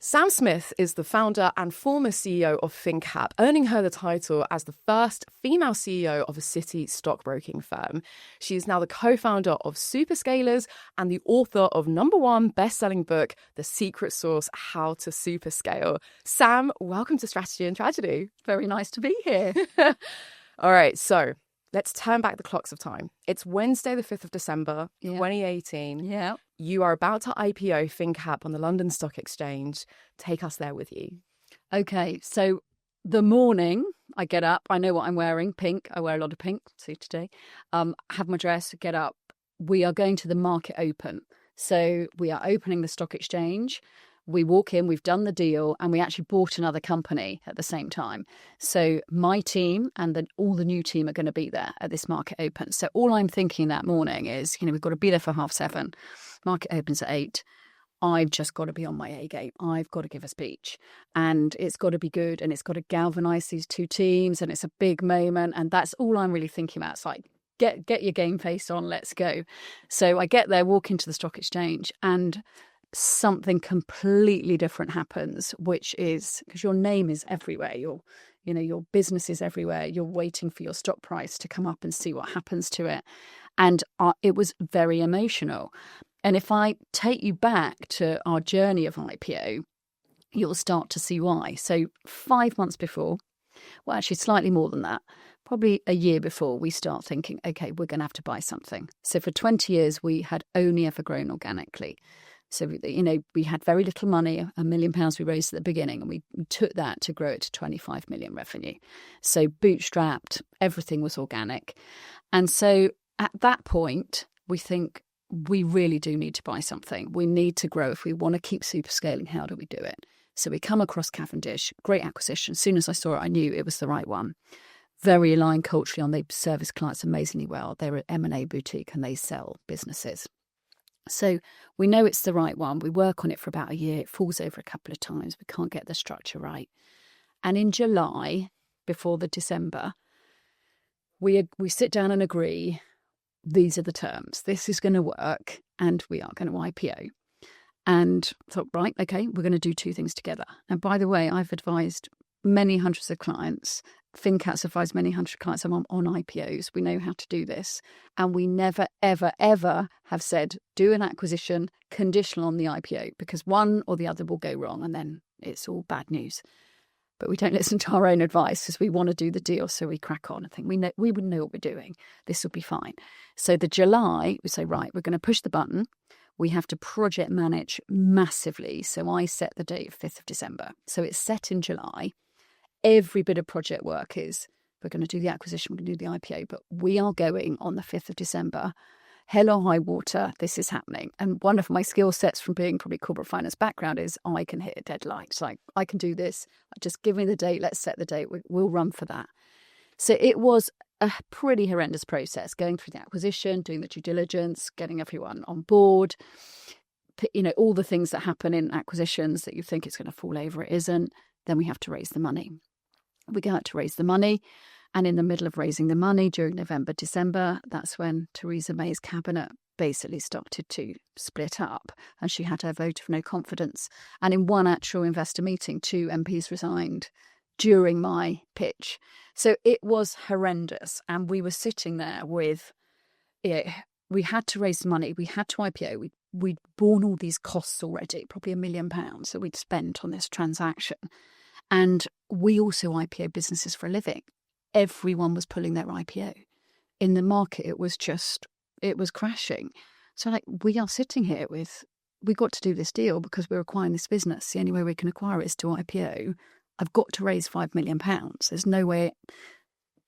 Sam Smith is the founder and former CEO of finnCap, earning her the title as the first female CEO of a city stockbroking firm. She is now the co-founder of SuperScalers and the author of #1 best-selling book, The Secret Sauce: How to SuperScale. Sam, welcome to Strategy and Tragedy. Very nice to be here. All right, so let's turn back the clocks of time. It's Wednesday, the 5th of December, 2018. Yeah. You are about to IPO finnCap on the London Stock Exchange. Take us there with you. Okay, so the morning I get up, I know what I'm wearing, pink. I wear a lot of pink, see today. Have my dress, get up. We are going to the market open. So we are opening the stock exchange. We walk in, we've done the deal, and we actually bought another company at the same time. So my team and all the new team are going to be there at this market open. So all I'm thinking that morning is, we've got to be there for 7:30. Market opens at 8. I've just got to be on my A game. I've got to give a speech. And it's got to be good, and it's got to galvanise these two teams, and it's a big moment. And that's all I'm really thinking about. It's like, get your game face on, let's go. So I get there, walk into the stock exchange, and something completely different happens, which is because your name is everywhere, your business is everywhere, you're waiting for your stock price to come up and see what happens to it. And it was very emotional. And if I take you back to our journey of IPO, you'll start to see why. So 5 months before, well, actually slightly more than that, probably a year before, we start thinking, okay, we're going to have to buy something. So for 20 years, we had only ever grown organically. So, we had very little money, £1 million we raised at the beginning, and we took that to grow it to 25 million revenue. So bootstrapped, everything was organic. And so at that point, we think we really do need to buy something. We need to grow. If we want to keep super scaling, how do we do it? So we come across Cavendish, great acquisition. As soon as I saw it, I knew it was the right one. Very aligned culturally on, they service clients amazingly well. They're an M&A boutique and they sell businesses. So we know it's the right one. We work on it for about a year. It falls over a couple of times. We can't get the structure right. And in July, before the December, we sit down and agree, these are the terms. This is going to work and we are going to IPO. And thought, right, okay, we're going to do two things together. And by the way, I've advised many hundreds of clients. finnCap's advised many hundred clients on IPOs. We know how to do this. And we never, ever, ever have said, do an acquisition conditional on the IPO, because one or the other will go wrong and then it's all bad news. But we don't listen to our own advice because we want to do the deal. So we crack on and think we would know what we're doing. This will be fine. So the July, we say, right, we're going to push the button. We have to project manage massively. So I set the date of 5th of December. So it's set in July. Every bit of project work is, we're going to do the acquisition, we're going to do the IPO, but we are going on the 5th of December. Hell or high water, this is happening. And one of my skill sets from being probably corporate finance background is I can hit a deadline. It's like, I can do this. Just give me the date. Let's set the date. We'll run for that. So it was a pretty horrendous process, going through the acquisition, doing the due diligence, getting everyone on board. All the things that happen in acquisitions that you think it's going to fall over, it isn't. Then we have to raise the money. We go out to raise the money, and in the middle of raising the money during November, December, that's when Theresa May's cabinet basically started to split up, and she had her vote of no confidence. And in one actual investor meeting, 2 MPs resigned during my pitch. So it was horrendous, and we were sitting there with, we had to raise money, we had to IPO, we'd borne all these costs already, probably £1 million that we'd spent on this transaction. And we also IPO businesses for a living. Everyone was pulling their IPO. In the market, it was crashing. So we are sitting here with, we got to do this deal because we're acquiring this business. The only way we can acquire it is to IPO. I've got to raise £5 million. There's no way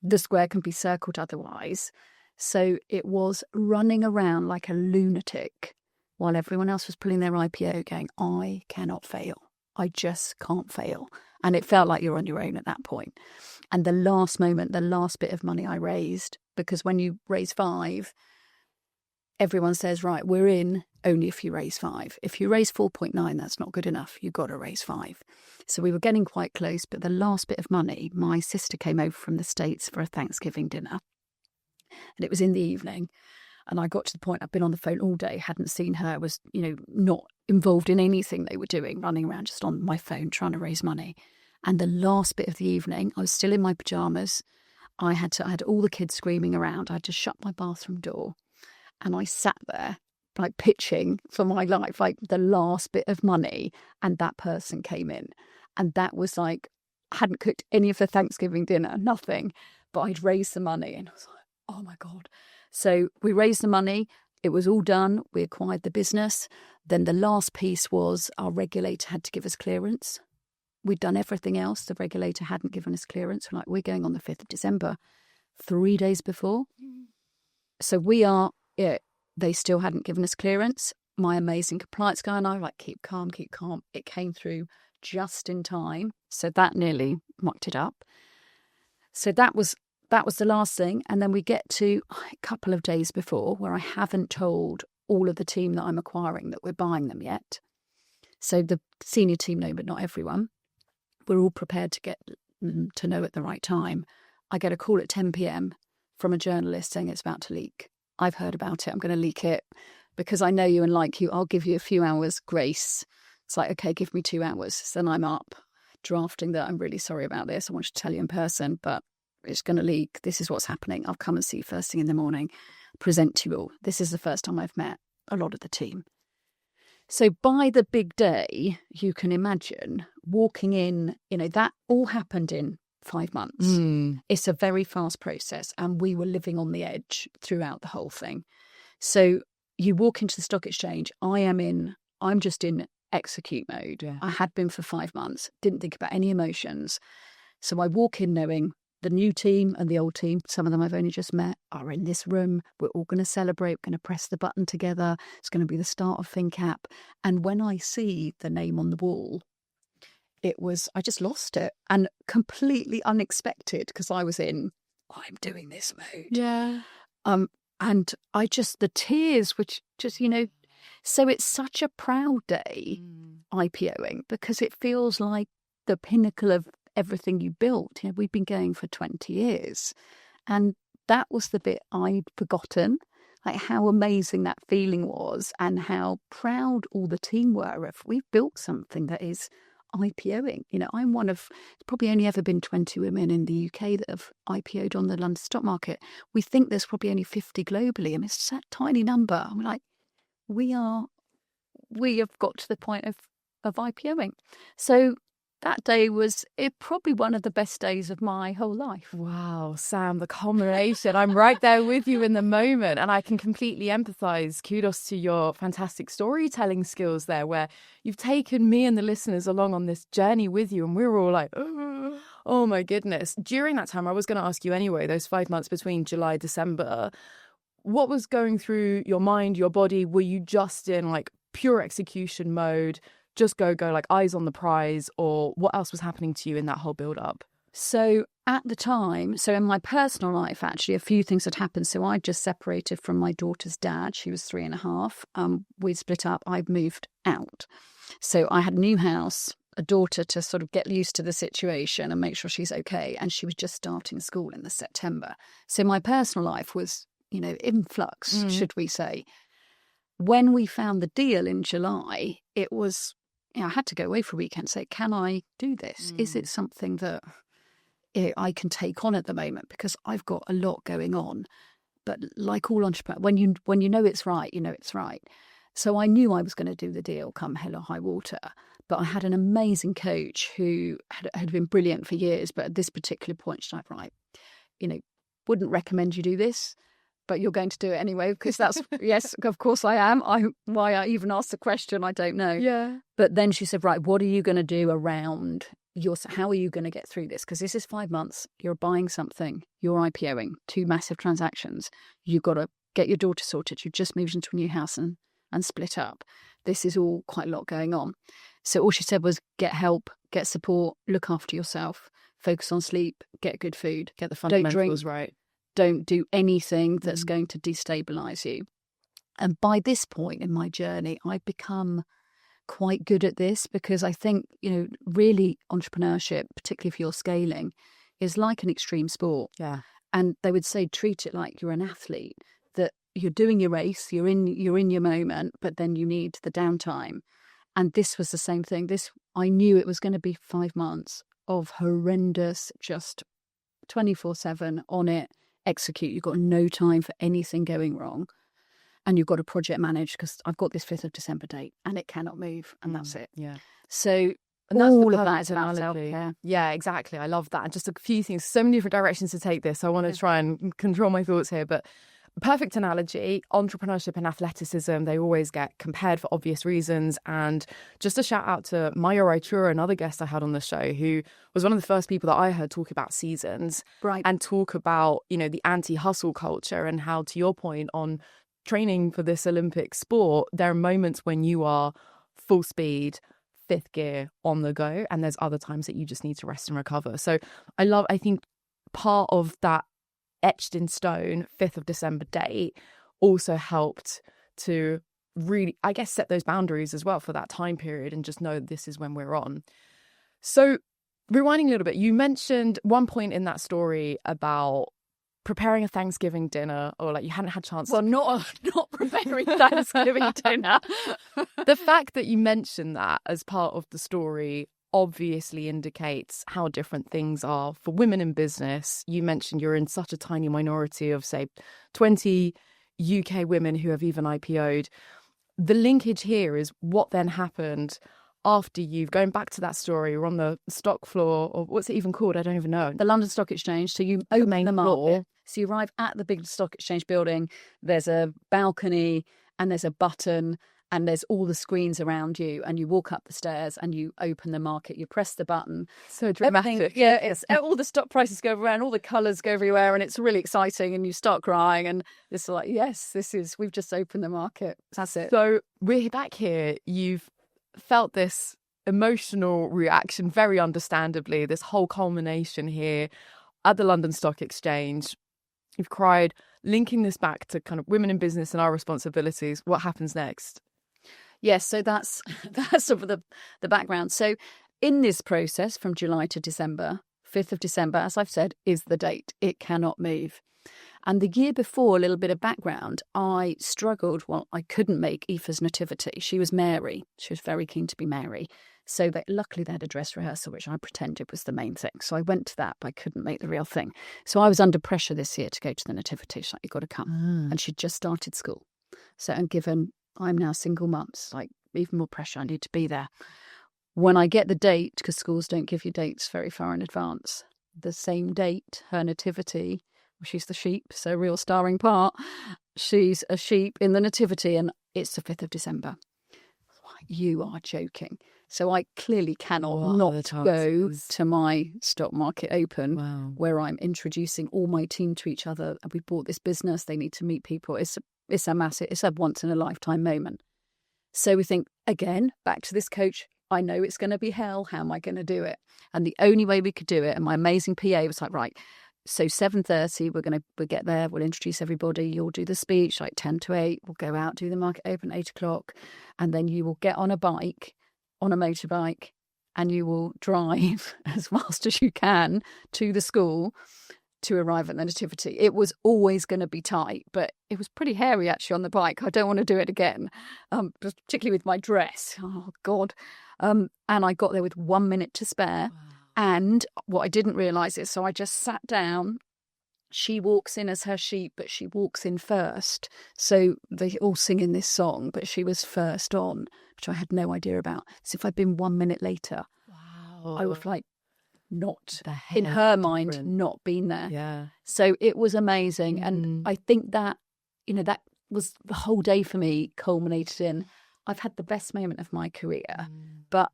the square can be circled otherwise. So it was running around like a lunatic while everyone else was pulling their IPO going, I cannot fail. I just can't fail. And it felt like you're on your own at that point. And the last moment, the last bit of money I raised, because when you raise 5, everyone says, right, we're in only if you raise 5. If you raise 4.9, that's not good enough. You've got to raise 5. So we were getting quite close. But the last bit of money, my sister came over from the States for a Thanksgiving dinner. And it was in the evening. And I got to the point, I'd been on the phone all day, hadn't seen her, was, not involved in anything they were doing, running around just on my phone trying to raise money. And the last bit of the evening, I was still in my pajamas. I had all the kids screaming around. I had to shut my bathroom door. And I sat there, like pitching for my life, like the last bit of money. And that person came in. And that was like, I hadn't cooked any of the Thanksgiving dinner, nothing. But I'd raised the money. And I was like, oh my God. So we raised the money. It was all done. We acquired the business. Then the last piece was our regulator had to give us clearance. We'd done everything else. The regulator hadn't given us clearance. We're like, we're going on the 5th of December, 3 days before. So they still hadn't given us clearance. My amazing compliance guy and I were like, keep calm, keep calm. It came through just in time. So that nearly mucked it up. So that was the last thing. And then we get to a couple of days before where I haven't told all of the team that I'm acquiring that we're buying them yet. So the senior team know, but not everyone. We're all prepared to get to know at the right time. I get a call at 10 p.m. from a journalist saying it's about to leak. I've heard about it. I'm going to leak it because I know you and like you. I'll give you a few hours grace. It's like, okay, give me 2 hours. So then I'm up drafting that. I'm really sorry about this. I want to tell you in person, but it's going to leak. This is what's happening. I'll come and see you first thing in the morning, present to you all. This is the first time I've met a lot of the team. So by the big day, you can imagine walking in, that all happened in 5 months. It's a very fast process and we were living on the edge throughout the whole thing. So you walk into the stock exchange, I'm just in execute mode. Yeah. I had been for 5 months, didn't think about any emotions. So I walk in knowing the new team and the old team, some of them I've only just met, are in this room. We're all going to celebrate. We're going to press the button together. It's going to be the start of finnCap. And when I see the name on the wall, I just lost it. And completely unexpected because I was in, I'm doing this mode. Yeah. And the tears, which just, so it's such a proud day IPOing because it feels like the pinnacle of everything you built. We've been going for 20 years. And that was the bit I'd forgotten, like how amazing that feeling was and how proud all the team were of we've built something that is IPOing. I'm one of, probably only ever been 20 women in the UK that have IPO'd on the London stock market. We think there's probably only 50 globally. I mean, it's a tiny number. I'm like, we have got to the point of IPOing. So that day was probably one of the best days of my whole life. Wow, Sam, the culmination. I'm right there with you in the moment and I can completely empathise. Kudos to your fantastic storytelling skills there where you've taken me and the listeners along on this journey with you and we were all like, oh my goodness. During that time, I was going to ask you anyway, those 5 months between July, December, what was going through your mind, your body? Were you just in like pure execution mode? Just go, like eyes on the prize, or what else was happening to you in that whole build-up? So at the time, so in my personal life, actually, a few things had happened. So I just separated from my daughter's dad. She was 3.5. We split up. I'd moved out. So I had a new house, a daughter to sort of get used to the situation and make sure she's okay. And she was just starting school in the September. So my personal life was, in flux, should we say. When we found the deal in July, it was, I had to go away for a weekend and say, can I do this? Is it something that I can take on at the moment? Because I've got a lot going on. But like all entrepreneurs, when you know it's right, it's right. So I knew I was going to do the deal come hell or high water. But I had an amazing coach who had been brilliant for years. But at this particular point, she's like, right, wouldn't recommend you do this. But you're going to do it anyway, because that's, yes, of course I am. Why I even asked the question, I don't know. Yeah. But then she said, right, what are you going to do around how are you going to get through this? Because this is 5 months. You're buying something. You're IPOing 2 massive transactions. You've got to get your daughter sorted. You just moved into a new house and split up. This is all quite a lot going on. So all she said was get help, get support, look after yourself, focus on sleep, get good food. Get the fundamentals don't drink, right. Don't do anything that's going to destabilise you. And by this point in my journey, I've become quite good at this because I think, really entrepreneurship, particularly if you're scaling, is like an extreme sport. Yeah. And they would say, treat it like you're an athlete, that you're doing your race, you're in your moment, but then you need the downtime. And this was the same thing. I knew it was going to be 5 months of horrendous, just 24/7 on it, execute. You've got no time for anything going wrong. And you've got to project manage, because I've got this 5th of December date and it cannot move, and that's it. Yeah. So and that's all of that is about analogy. self-care. Yeah, exactly. I love that. And just a few things, so many different directions to take this. I want to try and control my thoughts here, but perfect analogy. Entrepreneurship and athleticism, they always get compared for obvious reasons. And just a shout out to Maya Raichura, another guest I had on the show, who was one of the first people that I heard talk about seasons, Right. and talk about, the anti-hustle culture, and how, to your point on training for this Olympic sport, there are moments when you are full speed, 5th gear, on the go, and there's other times that you just need to rest and recover. So I think part of that etched in stone 5th of December date also helped to really, I guess, set those boundaries as well for that time period, and just know this is when we're on. So rewinding a little bit, you mentioned one point in that story about preparing a Thanksgiving dinner, or like you hadn't had a chance. Well, not preparing Thanksgiving dinner. The fact that you mentioned that as part of the story obviously indicates how different things are for women in business. You mentioned you're in such a tiny minority of, say, 20 UK women who have even IPO'd. The linkage here is what then happened after you've, going back to that story, you're on the stock floor, or what's it even called? I don't even know. The London Stock Exchange. So you open main the market. floor. So you arrive at the big stock exchange building. There's a balcony and there's a button and there's all the screens around you, and you walk up the stairs and you open the market. You press the button. So dramatic. Yeah, it's all the stock prices go everywhere and all the colours go everywhere, and it's really exciting, and you start crying, and it's like, yes, we've just opened the market. That's it. So we're back here. You've felt this emotional reaction, very understandably, this whole culmination here at the London Stock Exchange. You've cried, linking this back to kind of women in business and our responsibilities. What happens next? Yes, so that's sort of the background. So in this process from July to December, 5th of December, as I've said, is the date. It cannot move. And the year before, a little bit of background, I struggled. Well, I couldn't make Aoife's nativity. She was Mary. She was very keen to be Mary. So luckily they had a dress rehearsal, which I pretended was the main thing. So I went to that, but I couldn't make the real thing. So I was under pressure this year to go to the nativity. She's like, you've got to come. And she'd just started school. So, and given I'm now single mum, it's like even more pressure. I need to be there. When I get the date, because schools don't give you dates very far in advance, the same date, her nativity, she's the sheep, so real starring part. She's a sheep in the nativity, and it's the 5th of December. You are joking. So I clearly cannot not go to my stock market open, where I'm introducing all my team to each other. And we bought this business. They need to meet people. It's a once in a lifetime moment. So we think, again, back to this coach. I know it's going to be hell. How am I going to do it? And the only way we could do it, and my amazing PA was like, right, so 7:30, we'll get there. We'll introduce everybody. You'll do the speech like 10 to 8. We'll go out, do the market open 8 o'clock. And then you will get on a motorbike, and you will drive as fast as you can to the school to arrive at the nativity. It was always going to be tight, but it was pretty hairy actually on the bike. I don't want to do it again, particularly with my dress. Oh, God. And I got there with 1 minute to spare. Wow. And what I didn't realise is, so I just sat down. She walks in as her sheep, but she walks in first. So they all sing in this song, but she was first on, which I had no idea about. So if I'd been 1 minute later, I would have not, in her mind, not been there. Yeah. So it was amazing. And I think that, that was the whole day for me culminated in, I've had the best moment of my career. But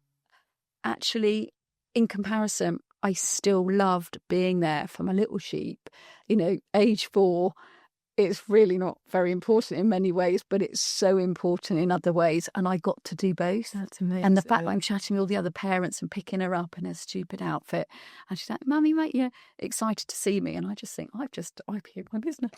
actually, in comparison, I still loved being there for my little sheep. Age 4, it's really not very important in many ways, but it's so important in other ways. And I got to do both. That's amazing. And the fact that I'm chatting with all the other parents and picking her up in her stupid outfit. And she's like, Mummy, mate, you're excited to see me. And I just think, I've just IPO'd my business.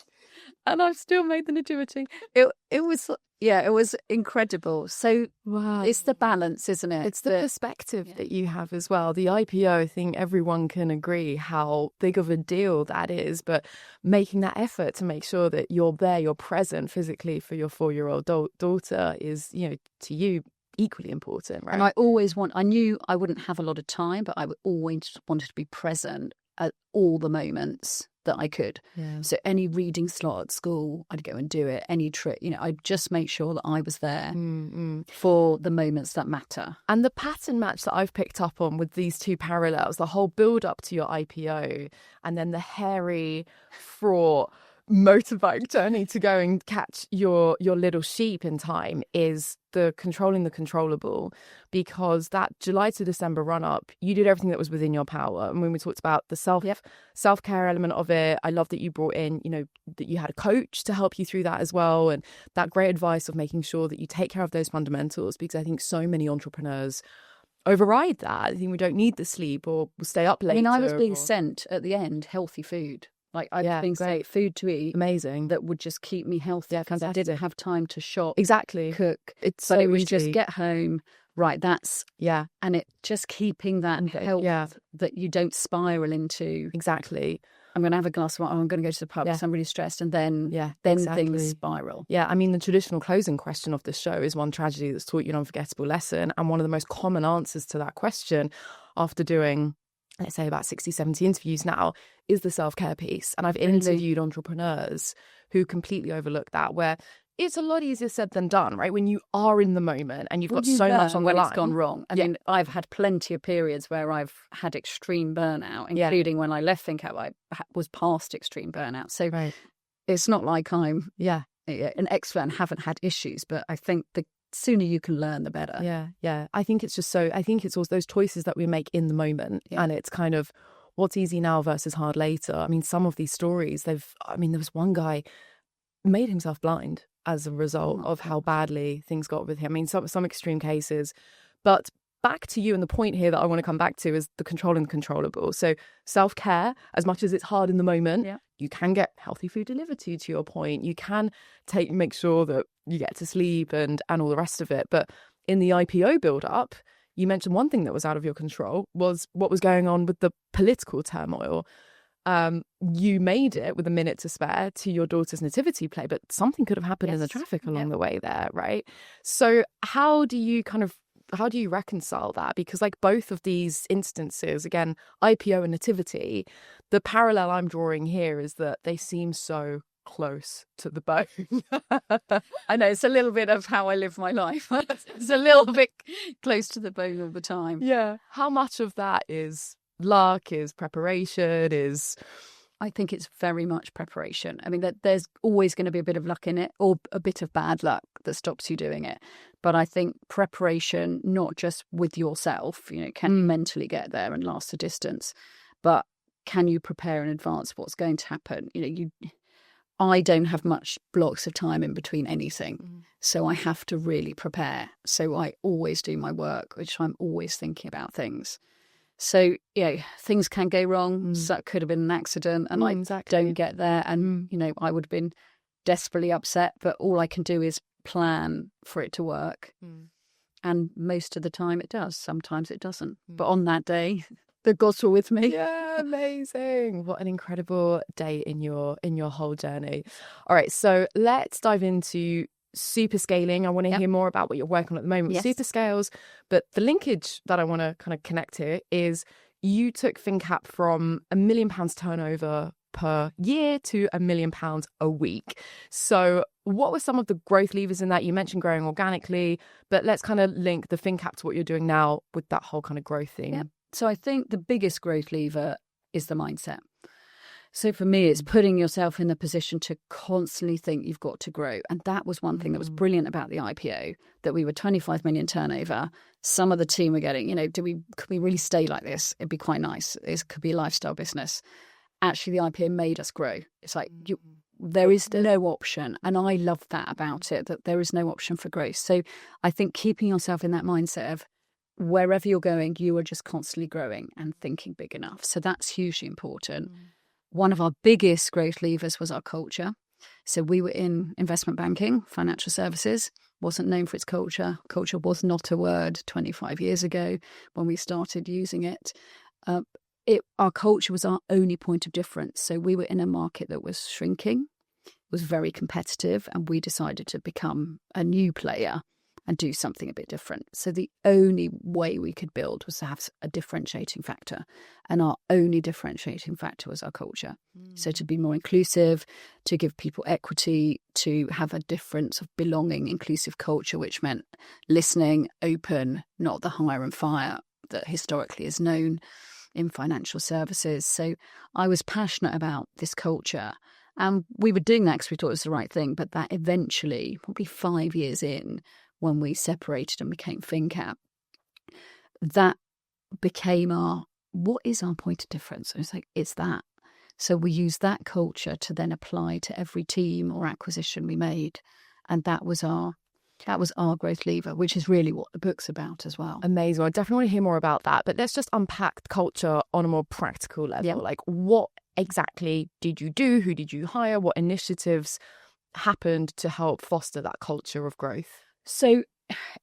And I've still made the nativity. It was Yeah, it was incredible. So Wow. it's the balance, isn't it? It's the perspective that you have as well. The IPO, I think everyone can agree how big of a deal that is, but making that effort to make sure that you're there, you're present physically for your 4-year-old daughter is, to you, equally important, right? And I knew I wouldn't have a lot of time, but I always wanted to be present at all the moments that I could. Yeah. So any reading slot at school, I'd go and do it. Any trip, I'd just make sure that I was there for the moments that matter. And the pattern match that I've picked up on with these two parallels, the whole build up to your IPO and then the hairy, fraught, motorbike journey to go and catch your little sheep in time, is the controlling the controllable. Because that July to December run up, you did everything that was within your power. And when we talked about the self-care element of it, I love that you brought in, that you had a coach to help you through that as well, and that great advice of making sure that you take care of those fundamentals, because I think so many entrepreneurs override that. I think we don't need the sleep or we'll stay up later. I was being sent at the end healthy food. Like I was being sent food to eat. Amazing. That would just keep me healthy. Yeah, because I didn't have time to shop. Exactly. Cook. So it was just get home. Right, and it just keeping that health that you don't spiral into. Exactly. I'm going to have a glass of wine. I'm going to go to the pub because I'm really stressed, and then things spiral. Yeah, I mean, the traditional closing question of the show is one tragedy that's taught you an unforgettable lesson, and one of the most common answers to that question, after doing, let's say, about 60, 70 interviews now, is the self-care piece. And I've interviewed entrepreneurs who completely overlook that, where it's a lot easier said than done, right? When you are in the moment and you've got so much on the line. When it's gone wrong. I mean, I've had plenty of periods where I've had extreme burnout, including when I left finnCap, I was past extreme burnout. So it's not like I'm an expert and haven't had issues, but I think the sooner you can learn, the better. Yeah. I think it's also those choices that we make in the moment, and it's kind of what's easy now versus hard later. I mean, some of these stories, there was one guy made himself blind as a result of how badly things got with him. I mean, some extreme cases. But back to you, and the point here that I want to come back to is the controlling the controllable. So self-care, as much as it's hard in the moment, you can get healthy food delivered to you, to your point. You can make sure that you get to sleep and all the rest of it. But in the IPO build-up, you mentioned one thing that was out of your control was what was going on with the political turmoil. You made it with a minute to spare to your daughter's nativity play, but something could have happened in the traffic along the way there, right? So how do you reconcile that? Because like both of these instances, again, IPO and nativity, the parallel I'm drawing here is that they seem so close to the bone. I know, it's a little bit of how I live my life. It's a little bit close to the bone all the time. Yeah. How much of that is luck, is preparation, I think it's very much preparation. I mean, there's always going to be a bit of luck in it, or a bit of bad luck that stops you doing it. But I think preparation, not just with yourself, can you mentally get there and last a distance, but can you prepare in advance what's going to happen? I don't have much blocks of time in between anything. So I have to really prepare. So I always do my work, which I'm always thinking about things. So, things can go wrong. So that could have been an accident and I don't get there. And, I would have been desperately upset. But all I can do is plan for it to work. And most of the time it does. Sometimes it doesn't. But on that day, the gods were with me. Yeah, amazing. What an incredible day in your whole journey. All right, so let's dive into SuperScaling. I want to hear more about what you're working on at the moment with SuperScales. But the linkage that I want to kind of connect to is you took finnCap from £1 million turnover per year to £1 million a week. So what were some of the growth levers in that? You mentioned growing organically, but let's kind of link the finnCap to what you're doing now with that whole kind of growth thing. Yep. So I think the biggest growth lever is the mindset. So for me, it's putting yourself in the position to constantly think you've got to grow. And that was one thing that was brilliant about the IPO, that we were 25 million turnover. Some of the team were getting, could we really stay like this? It'd be quite nice. It could be a lifestyle business. Actually, the IPO made us grow. It's like there is no option. And I love that about it, that there is no option for growth. So I think keeping yourself in that mindset of wherever you're going, you are just constantly growing and thinking big enough. So that's hugely important. One of our biggest growth levers was our culture. So we were in investment banking, financial services, wasn't known for its culture. Culture was not a word 25 years ago when we started using it. Our culture was our only point of difference. So we were in a market that was shrinking, was very competitive, and we decided to become a new player and do something a bit different. So the only way we could build was to have a differentiating factor. And our only differentiating factor was our culture. So to be more inclusive, to give people equity, to have a difference of belonging, inclusive culture, which meant listening, open, not the hire and fire that historically is known in financial services. So I was passionate about this culture. And we were doing that because we thought it was the right thing. But that eventually, probably 5 years in, when we separated and became finnCap, that became what is our point of difference? And it's like, it's that. So we used that culture to then apply to every team or acquisition we made. And that was our growth lever, which is really what the book's about as well. Amazing. I definitely want to hear more about that. But let's just unpack culture on a more practical level. Yep. Like, what exactly did you do? Who did you hire? What initiatives happened to help foster that culture of growth? So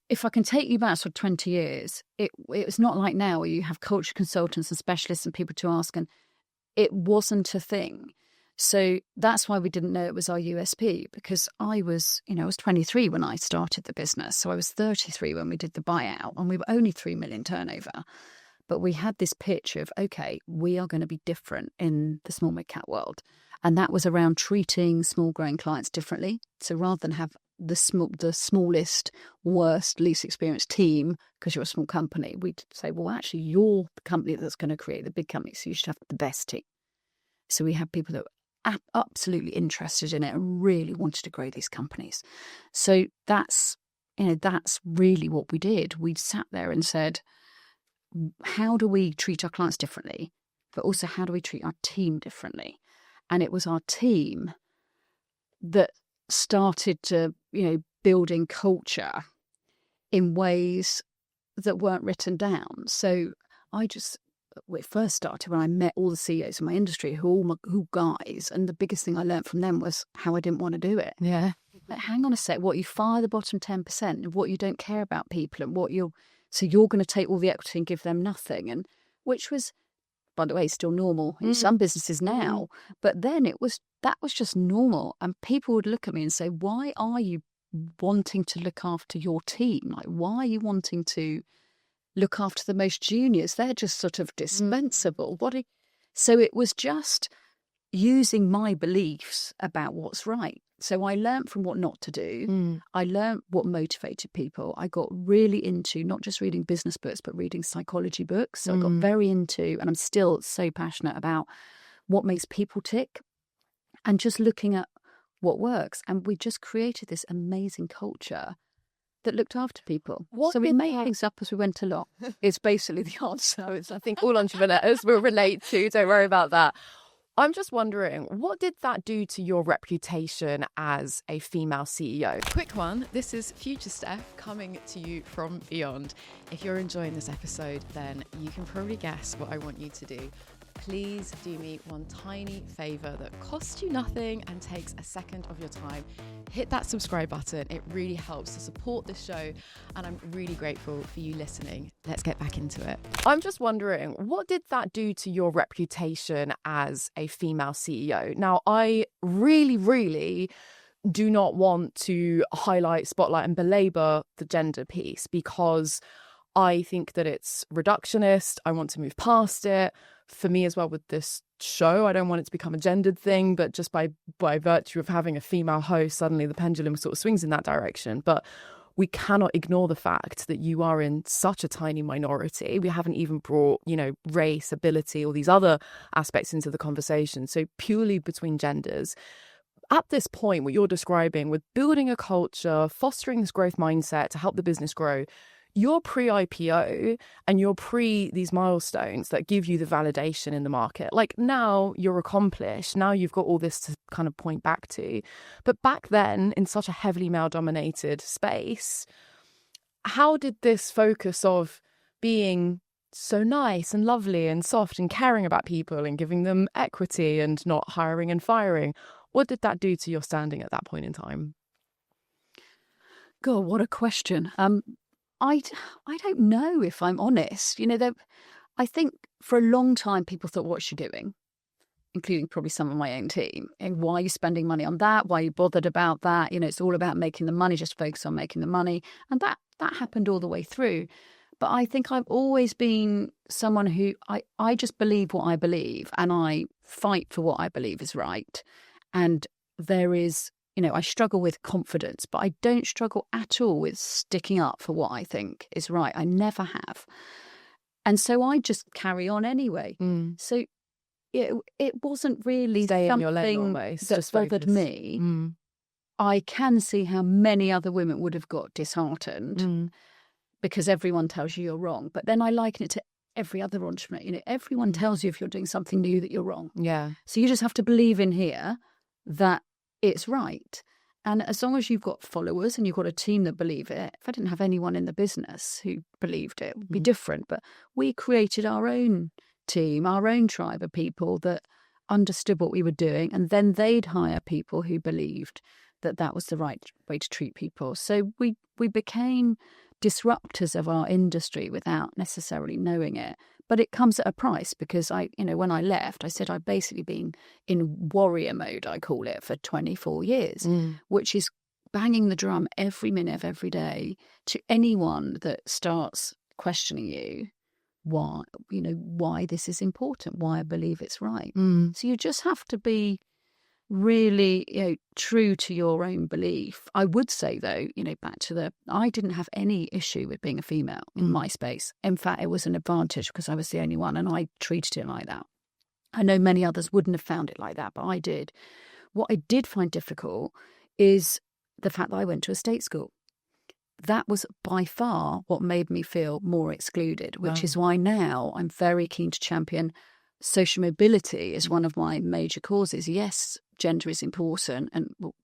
if I can take you back sort of 20 years, it was not like now where you have culture consultants and specialists and people to ask, and it wasn't a thing. So that's why we didn't know it was our USP, because I was 23 when I started the business. So I was 33 when we did the buyout, and we were only 3 million turnover. But we had this pitch of, okay, we are going to be different in the small mid-cap world. And that was around treating small growing clients differently. So rather than have the smallest, worst, least experienced team, because you're a small company, we'd say, well, actually, you're the company that's going to create the big company, so you should have the best team. So we had people that were absolutely interested in it and really wanted to grow these companies. So that's really what we did. We sat there and said, how do we treat our clients differently, but also how do we treat our team differently? And it was our team that started to, building culture in ways that weren't written down. So it first started when I met all the CEOs in my industry who guys, and the biggest thing I learned from them was how I didn't want to do it. Yeah. But hang on a sec, you fire the bottom 10% of what you don't care about people, and so you're going to take all the equity and give them nothing, and which was, by the way, still normal in some businesses now. But then that was just normal. And people would look at me and say, why are you wanting to look after your team? Like, why are you wanting to look after the most juniors? They're just sort of dispensable. So it was just using my beliefs about what's right. So I learned from what not to do. I learned what motivated people. I got really into not just reading business books, but reading psychology books. So I got very into, and I'm still so passionate about what makes people tick and just looking at what works. And we just created this amazing culture that looked after people. So we made things up as we went along. It's basically the answer. I think all entrepreneurs will relate to. Don't worry about that. I'm just wondering, what did that do to your reputation as a female CEO? Quick one. This is Future Steph coming to you from beyond. If you're enjoying this episode, then you can probably guess what I want you to do. Please do me one tiny favor that costs you nothing and takes a second of your time. Hit that subscribe button. It really helps to support this show, and I'm really grateful for you listening. Let's get back into it. I'm just wondering, what did that do to your reputation as a female CEO? Now, I really do not want to highlight, spotlight, and belabor the gender piece, because I think that it's reductionist. I want to move past it. For me as well with this show, I don't want it to become a gendered thing, but just by virtue of having a female host, suddenly the pendulum sort of swings in that direction. But we cannot ignore the fact that you are in such a tiny minority. We haven't even brought, race, ability, all these other aspects into the conversation. So purely between genders. At this point, what you're describing with building a culture, fostering this growth mindset to help the business grow, you're pre-IPO and you're these milestones that give you the validation in the market. Like, now you're accomplished. Now you've got all this to kind of point back to. But back then, in such a heavily male-dominated space, how did this focus of being so nice and lovely and soft and caring about people and giving them equity and not hiring and firing, What did that do to your standing at that point in time? God, what a question. I don't know, if I'm honest. I think for a long time people thought, what's she doing? Including probably some of my own team. And why are you spending money on that? Why are you bothered about that? It's all about making the money, just focus on making the money. And that happened all the way through. But I think I've always been someone who I just believe what I believe, and I fight for what I believe is right. And there is, I struggle with confidence, but I don't struggle at all with sticking up for what I think is right. I never have. And so I just carry on anyway. So it wasn't really something that bothered me. I can see how many other women would have got disheartened because everyone tells you you're wrong. But then I liken it to every other entrepreneur. Everyone tells you if you're doing something new that you're wrong. Yeah. So you just have to believe in here that it's right. And as long as you've got followers and you've got a team that believe it, if I didn't have anyone in the business who believed it would be different. But we created our own team, our own tribe of people that understood what we were doing, and then they'd hire people who believed that that was the right way to treat people. So we became disruptors of our industry without necessarily knowing it. But it comes at a price, because when I left, I said I'd basically been in warrior mode, I call it, for 24 years, which is banging the drum every minute of every day to anyone that starts questioning you why this is important, why I believe it's right. So you just have to be really true to your own belief. I would say, though, back to I didn't have any issue with being a female in my space. In fact, it was an advantage because I was the only one, and I treated it like that. I know many others wouldn't have found it like that, but I did. What I did find difficult is the fact that I went to a state school. That was by far what made me feel more excluded, which is why now I'm very keen to champion social mobility as one of my major causes. Yes, gender is important,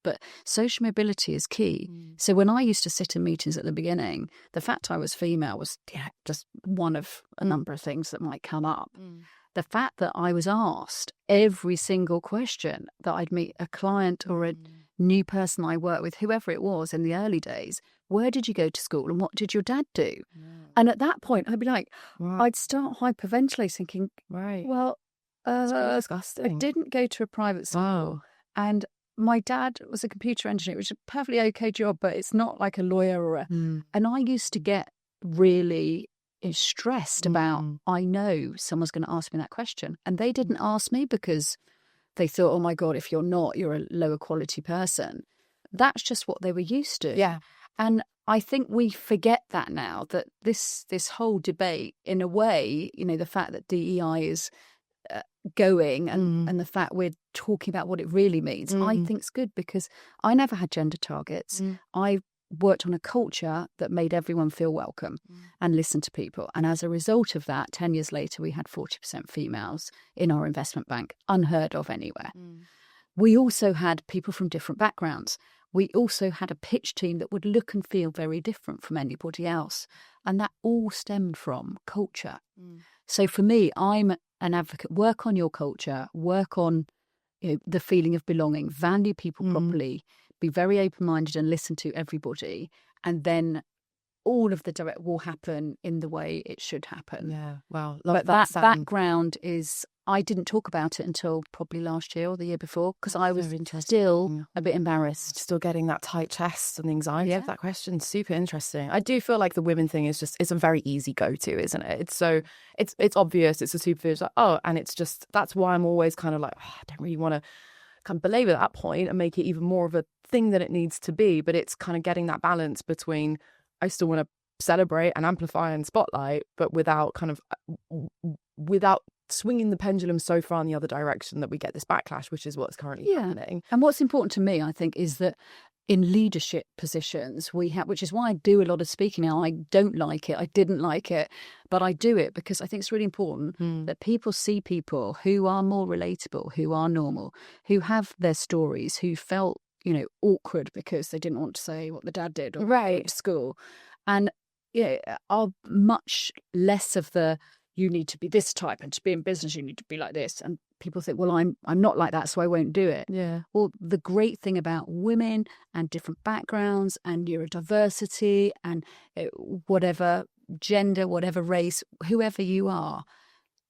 but social mobility is key. So when I used to sit in meetings at the beginning, the fact I was female was just one of a number of things that might come up. The fact that I was asked every single question that I'd meet a client or a new person I worked with, whoever it was in the early days, where did you go to school and what did your dad do? And at that point, I'd be like, I'd start hyperventilating, thinking, well, disgusting. I didn't go to a private school. And my dad was a computer engineer, which is a perfectly okay job, but it's not like a lawyer or a... And I used to get really stressed about, I know someone's going to ask me that question. And they didn't ask me because they thought, oh my God, if you're not, you're a lower quality person. That's just what they were used to. Yeah. And I think we forget that now, that this whole debate, in a way, the fact that DEI is going and the fact we're talking about what it really means, I think is good, because I never had gender targets. I worked on a culture that made everyone feel welcome and listen to people. And as a result of that, 10 years later, we had 40% females in our investment bank, unheard of anywhere. We also had people from different backgrounds. We also had a pitch team that would look and feel very different from anybody else. And that all stemmed from culture. So for me, I'm an advocate. Work on your culture, work on the feeling of belonging, value people properly, be very open-minded and listen to everybody. And then all of the direct will happen in the way it should happen. Yeah, wow. But that background is... I didn't talk about it until probably last year or the year before, because I was still a bit embarrassed. Still getting that tight chest and the anxiety of that question. Super interesting. I do feel like the women thing is it's a very easy go-to, isn't it? It's so, it's obvious, it's a super, it's like, and it's just, that's why I'm always kind of like, I don't really want to kind of belabor that point and make it even more of a thing than it needs to be. But it's kind of getting that balance between, I still want to celebrate and amplify and spotlight, but without swinging the pendulum so far in the other direction that we get this backlash, which is what's currently happening. And what's important to me, I think, is that in leadership positions we have, which is why I do a lot of speaking now. I don't like it, I didn't like it, but I do it because I think it's really important that people see people who are more relatable, who are normal, who have their stories, who felt awkward because they didn't want to say what the dad did or at school, and are much less of the you need to be this type, and to be in business you need to be like this. And people think, well, I'm not like that, so I won't do it. Yeah. Well, the great thing about women and different backgrounds and neurodiversity and whatever gender, whatever race, whoever you are,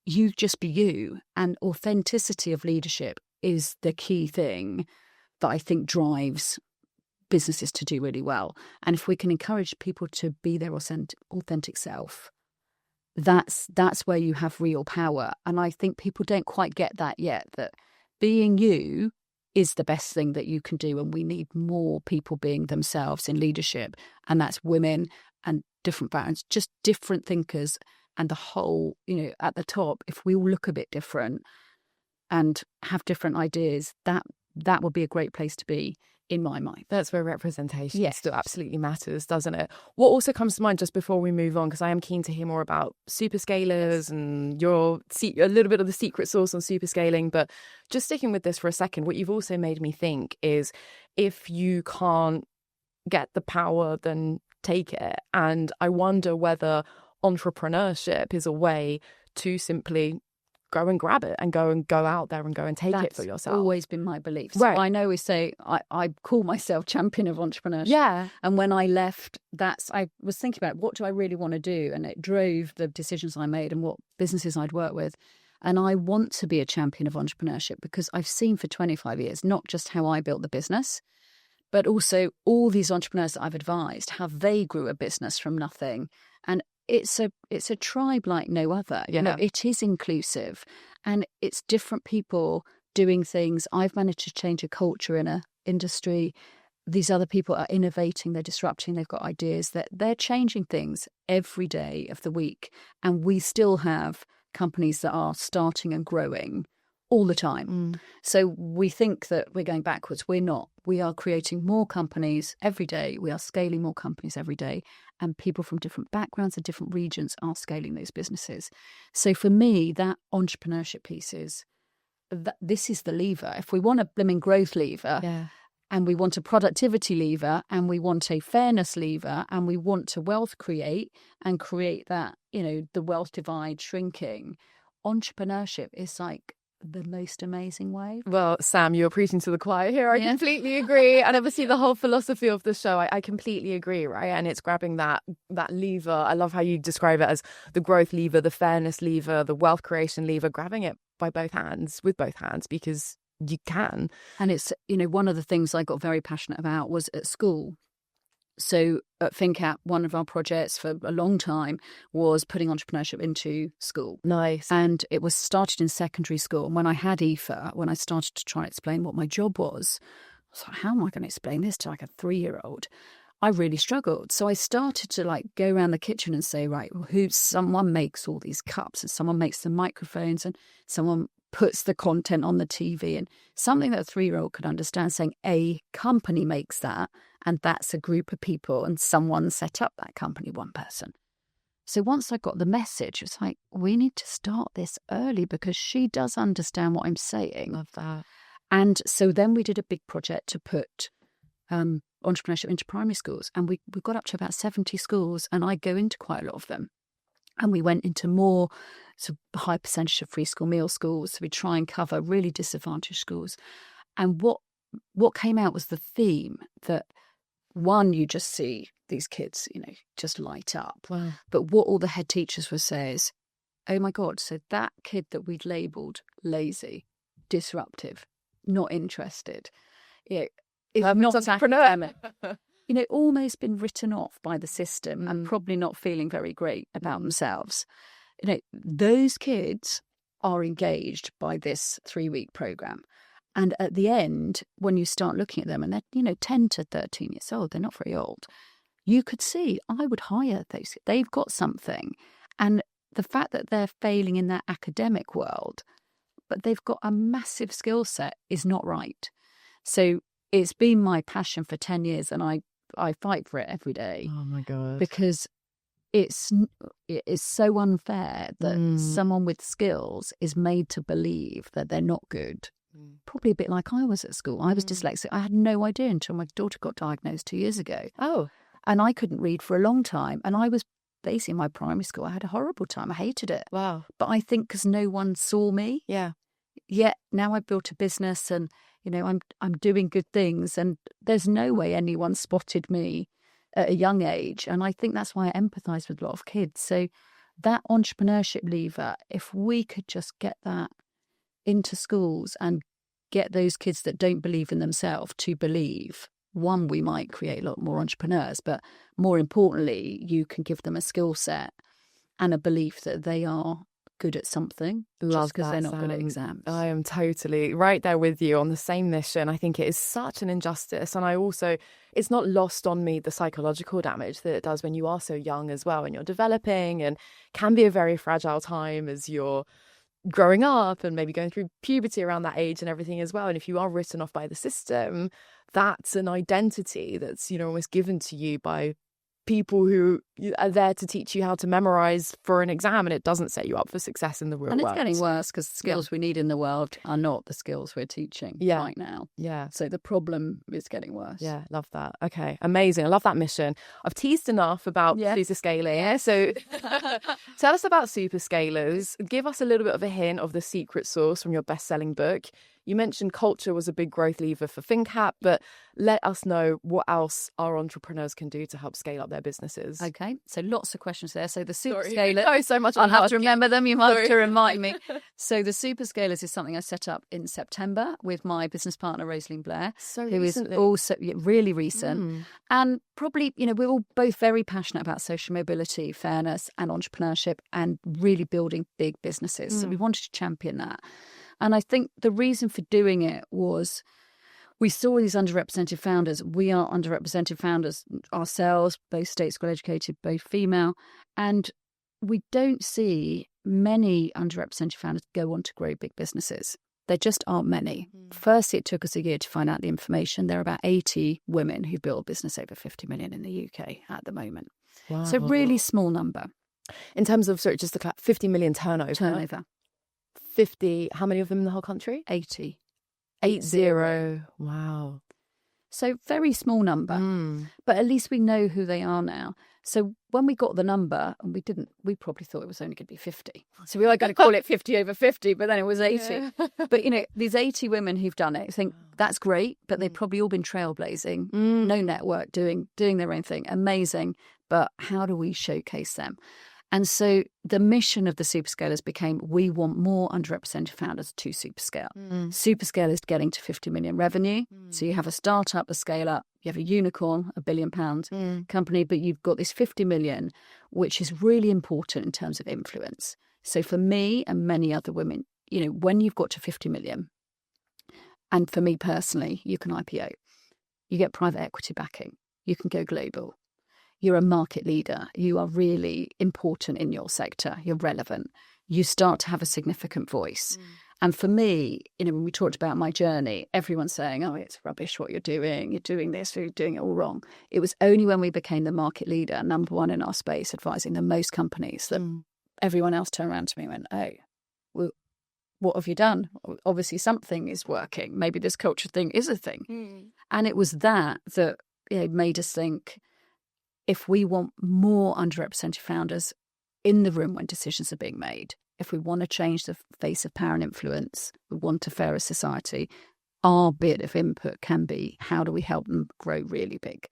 you just be you. And authenticity of leadership is the key thing that I think drives businesses to do really well. And if we can encourage people to be their authentic self, that's where you have real power. And I think people don't quite get that yet, that being you is the best thing that you can do. And we need more people being themselves in leadership. And that's women and different backgrounds, just different thinkers. And the whole, at the top, if we all look a bit different and have different ideas, that would be a great place to be, in my mind. That's where representation still absolutely matters, doesn't it? What also comes to mind just before we move on, because I am keen to hear more about SuperScalers and a little bit of the secret sauce on superscaling, but just sticking with this for a second, what you've also made me think is, if you can't get the power, then take it. And I wonder whether entrepreneurship is a way to simply go and grab it and go out there and go and take it for yourself. That's always been my belief. So Right. I know we say I call myself champion of entrepreneurship. Yeah. And when I left, I was thinking about, what do I really want to do? And it drove the decisions I made and what businesses I'd work with. And I want to be a champion of entrepreneurship because I've seen for 25 years, not just how I built the business, but also all these entrepreneurs that I've advised, how they grew a business from nothing. And it's a tribe like no other. Yeah. It is inclusive, and it's different people doing things. I've managed to change a culture in an industry. These other people are innovating, they're disrupting, they've got ideas, that they're changing things every day of the week. And we still have companies that are starting and growing all the time. So we think that we're going backwards. We're not. We are creating more companies every day. We are scaling more companies every day. And people from different backgrounds and different regions are scaling those businesses. So for me, that entrepreneurship piece is, this is the lever. If we want a blooming growth lever, and we want a productivity lever, and we want a fairness lever, and we want to wealth create and create that, the wealth divide shrinking, entrepreneurship is like the most amazing way. Well, Sam, you're preaching to the choir here. I completely agree. And obviously the whole philosophy of the show, I completely agree, right? And it's grabbing that lever. I love how you describe it as the growth lever, the fairness lever, the wealth creation lever, grabbing it with both hands, because you can. And it's, one of the things I got very passionate about was at school. So at finnCap, one of our projects for a long time was putting entrepreneurship into school. Nice. And it was started in secondary school. And when I had Aoife, when I started to try and explain what my job was, I was like, how am I going to explain this to like a 3-year-old? I really struggled. So I started to go around the kitchen and say, right, someone makes all these cups, and someone makes the microphones, and someone puts the content on the TV, and something that a 3-year-old could understand, saying a company makes that, and that's a group of people, and someone set up that company, one person. So once I got the message, it's like, we need to start this early because she does understand what I'm saying. Love that. And so then we did a big project to put entrepreneurship into primary schools, and we got up to about 70 schools, and I go into quite a lot of them. And we went into more sort of high percentage of free school meal schools. So we try and cover really disadvantaged schools. And what came out was the theme that, one, you just see these kids, just light up. Wow. But what all the head teachers would say is, oh my God, so that kid that we'd labelled lazy, disruptive, not interested, is not entrepreneur. Almost been written off by the system and probably not feeling very great about themselves. Those kids are engaged by this 3-week program. And at the end, when you start looking at them, and they're, 10 to 13 years old, they're not very old, you could see, I would hire those. They've got something. And the fact that they're failing in their academic world, but they've got a massive skill set, is not right. So it's been my passion for 10 years, and I fight for it every day. Oh my God. Because it is so unfair that someone with skills is made to believe that they're not good. Probably a bit like I was at school. I was dyslexic. I had no idea until my daughter got diagnosed 2 years ago. Oh. And I couldn't read for a long time. And I was basically in my primary school, I had a horrible time. I hated it. Wow. But I think because no one saw me. Yeah. Yet now I've built a business and, I'm doing good things, and there's no way anyone spotted me at a young age. And I think that's why I empathise with a lot of kids. So that entrepreneurship lever, if we could just get that into schools and get those kids that don't believe in themselves to believe, one, we might create a lot more entrepreneurs, but more importantly, you can give them a skill set and a belief that they are good at something just because they're not good at exams. I am totally right there with you on the same mission. I think it is such an injustice. And it's not lost on me the psychological damage that it does when you are so young as well, and you're developing, and can be a very fragile time as you're growing up and maybe going through puberty around that age and everything as well. And if you are written off by the system, that's an identity that's, almost given to you by people who are there to teach you how to memorize for an exam, and it doesn't set you up for success in the real world. And it's getting worse because the skills we need in the world are not the skills we're teaching right now. Yeah. So the problem is getting worse. Yeah, love that. Okay, amazing. I love that mission. I've teased enough about SuperScaling. So tell us about SuperScalers. Give us a little bit of a hint of the secret sauce from your best-selling book. You mentioned culture was a big growth lever for finnCap, but let us know what else our entrepreneurs can do to help scale up their businesses. Okay, so lots of questions there. So the SuperScalers, oh, so much. I'll have to remember them. You might have to remind me. So the SuperScalers is something I set up in September with my business partner, Rosaline Blair, who is also really recent. And probably, we're all both very passionate about social mobility, fairness and entrepreneurship, and really building big businesses. So we wanted to champion that. And I think the reason for doing it was we saw these underrepresented founders. We are underrepresented founders ourselves, both state school educated, both female. And we don't see many underrepresented founders go on to grow big businesses. There just aren't many. Firstly, it took us a year to find out the information. There are about 80 women who build a business over 50 million in the UK at the moment. Wow. So really small number. In terms of, just the 50 million turnover. 50, how many of them in the whole country? 80. 80. Wow. So very small number, but at least we know who they are now. So when we got the number, and we probably thought it was only going to be 50. So we were going to call it 50 over 50, but then it was 80. Yeah. But, these 80 women who've done it, I think that's great, but they've probably all been trailblazing, no network, doing their own thing. Amazing. But how do we showcase them? And so the mission of the SuperScalers became, we want more underrepresented founders to SuperScale. SuperScale is getting to 50 million revenue. So you have a startup, a scale-up, you have a unicorn, £1 billion company, but you've got this 50 million, which is really important in terms of influence. So for me and many other women, when you've got to 50 million, and for me personally, you can IPO, you get private equity backing, you can go global. You're a market leader. You are really important in your sector. You're relevant. You start to have a significant voice. And for me, when we talked about my journey, everyone's saying, oh, it's rubbish what you're doing. You're doing this, you're doing it all wrong. It was only when we became the market leader, number one in our space, advising the most companies, that everyone else turned around to me and went, oh, well, what have you done? Obviously something is working. Maybe this culture thing is a thing. And it was that made us think, if we want more underrepresented founders in the room when decisions are being made, if we want to change the face of power and influence, we want a fairer society, our bit of input can be, how do we help them grow really big?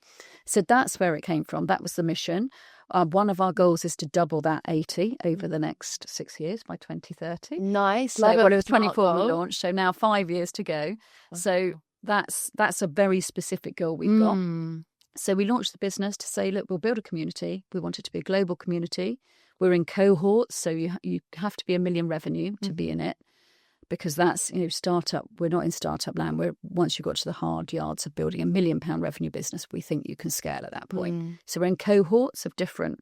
So that's where it came from. That was the mission. One of our goals is to double that 80 over the next 6 years by 2030. Nice. It was 24 we launched, so now 5 years to go. Wow. So that's a very specific goal we've got. So we launched the business to say, look, we'll build a community. We want it to be a global community. We're in cohorts, so you have to be $1 million revenue to be in it, because that's, startup. We're not in startup land. Once you've got to the hard yards of building £1 million revenue business, we think you can scale at that point. So we're in cohorts of different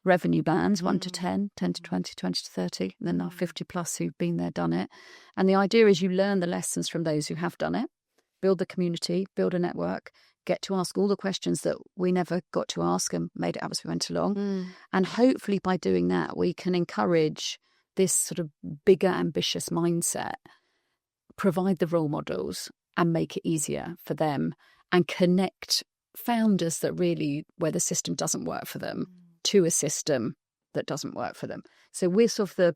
revenue bands, 1 to 10, 10 to 20, 20 to 30, and then our 50 plus who've been there, done it. And the idea is you learn the lessons from those who have done it, build the community, build a network, get to ask all the questions that we never got to ask and made it up as we went along. And hopefully by doing that, we can encourage this sort of bigger, ambitious mindset, provide the role models and make it easier for them, and connect founders that really, where the system doesn't work for them, to a system that doesn't work for them. So we're sort of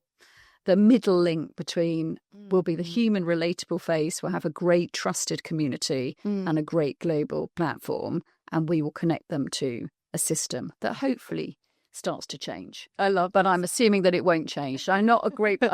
the middle link between, we'll be the human relatable face, we'll have a great trusted community and a great global platform, and we will connect them to a system that hopefully starts to change. I love But I'm assuming that it won't change. I'm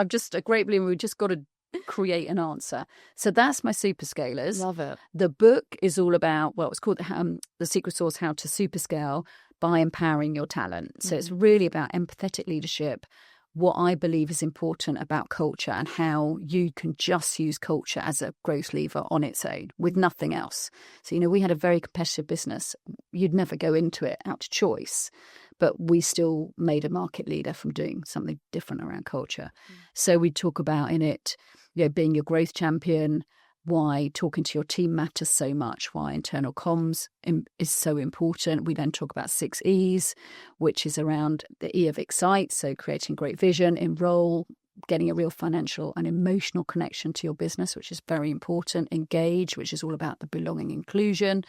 just a great believer. We've just got to create an answer. So that's my SuperScalers. Love it. The book is all about, well, it's called The Secret Sauce, How to SuperScale by Empowering Your Talent. So it's really about empathetic leadership, what I believe is important about culture and how you can just use culture as a growth lever on its own with nothing else. So, we had a very competitive business. You'd never go into it out of choice, but we still made a market leader from doing something different around culture. So we talk about in it, being your growth champion, why talking to your team matters so much, why internal comms is so important. We then talk about 6 E's, which is around the E of excite, so creating great vision, enroll, getting a real financial and emotional connection to your business, which is very important, engage, which is all about the belonging inclusion,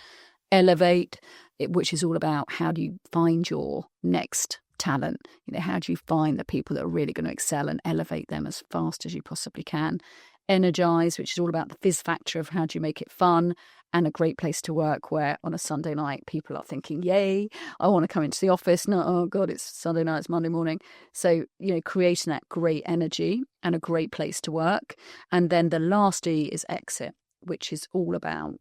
elevate, which is all about how do you find your next talent, how do you find the people that are really going to excel and elevate them as fast as you possibly can. Energize, which is all about the fizz factor of how do you make it fun and a great place to work where on a Sunday night people are thinking, yay, I want to come into the office. No, oh God, it's Sunday night, it's Monday morning. So, creating that great energy and a great place to work. And then the last E is exit, which is all about,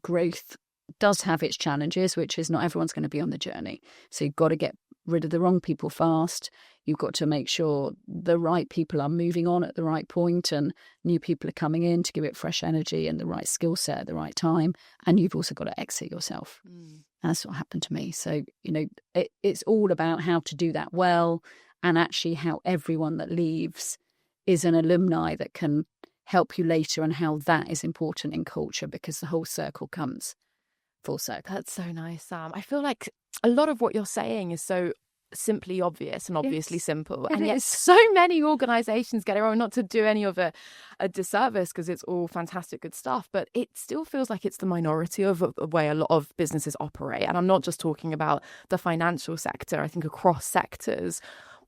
growth does have its challenges, which is not everyone's going to be on the journey. So you've got to get rid of the wrong people fast. You've got to make sure the right people are moving on at the right point and new people are coming in to give it fresh energy and the right skill set at the right time. And you've also got to exit yourself. And that's what happened to me. So, it's all about how to do that well, and actually how everyone that leaves is an alumni that can help you later, and how that is important in culture because the whole circle comes full circle. That's so nice, Sam. I feel like a lot of what you're saying is so simply obvious and obviously simple. And yet so many organizations get it wrong, not to do any of a disservice because it's all fantastic, good stuff. But it still feels like it's the minority of the way a lot of businesses operate. And I'm not just talking about the financial sector, I think across sectors.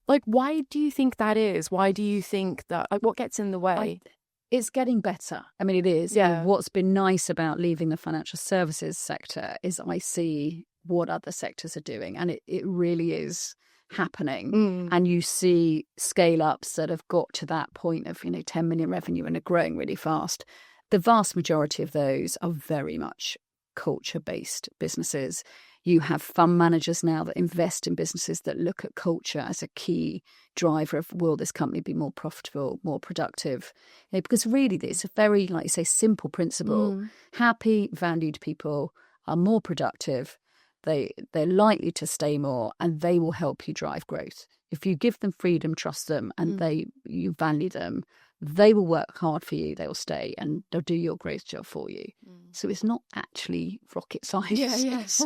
Like, why do you think that is? Why do you think that, what gets in the way? It's getting better. I mean, it is. Yeah. What's been nice about leaving the financial services sector is I see what other sectors are doing, and it really is happening. And you see scale-ups that have got to that point of 10 million revenue and are growing really fast. The vast majority of those are very much culture-based businesses. You have fund managers now that invest in businesses that look at culture as a key driver of, will this company be more profitable, more productive? Because really it's a very, like you say, simple principle. Happy, valued people are more productive. They're likely to stay more, and they will help you drive growth. If you give them freedom, trust them, and you value them, they will work hard for you, they'll stay, and they'll do your growth job for you. So it's not actually rocket science. Yes.